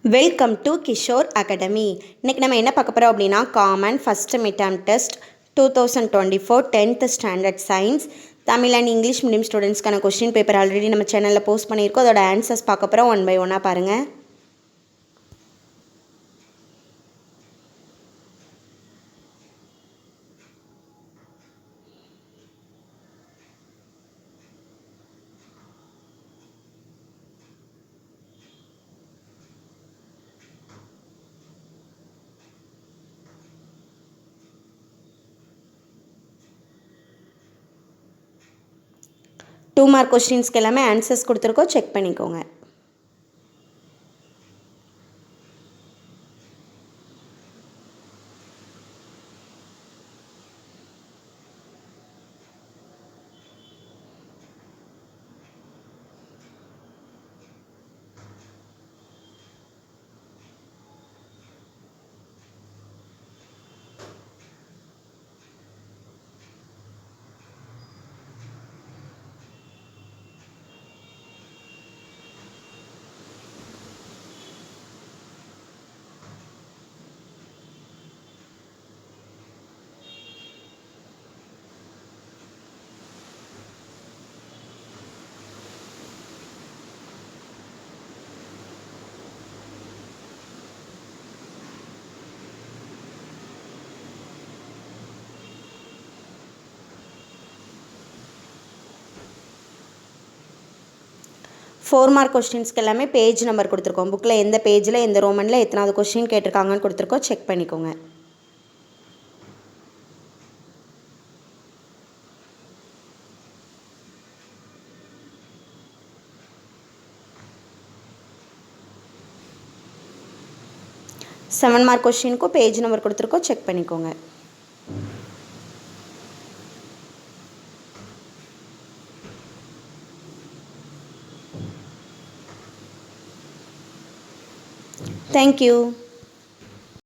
Welcome to Kishore academy. இன்றைக்கி நம்ம என்ன பார்க்க போகிறோம் அப்படின்னா common first midterm test 2024 10th standard science Tamil and English medium ஸ்டூடெண்ட்ஸ்க்கான கொஸ்டின் பேப்பர் ஆல்ரெடி நம்ம சேனலில் போஸ்ட் பண்ணியிருக்கோம். அதோட ஆன்சர்ஸ் பார்க்க போகிறோம். ஒன் பை ஒன்னாக பாருங்கள். டூ மார்க் கொஸ்டின்ஸ்க்கு எல்லாமே ஆன்சர்ஸ் கொடுத்துருக்கோம், செக் பண்ணிக்கோங்க. ஃபோர் மார்க் கொஸ்டின்ஸ்க்கு எல்லாமே பேஜ் நம்பர் கொடுத்துருக்கோம். புக்கில் எந்த பேஜில் எந்த ரோமனில் எத்தனாவது கொஸ்டின் கேட்டிருக்காங்கன்னு கொடுத்துருக்கோம், செக் பண்ணிக்கோங்க. செவன் மார்க் கொஸ்டினுக்கும் பேஜ் நம்பர் கொடுத்துருக்கோம், செக் பண்ணிக்கோங்க. Thank you.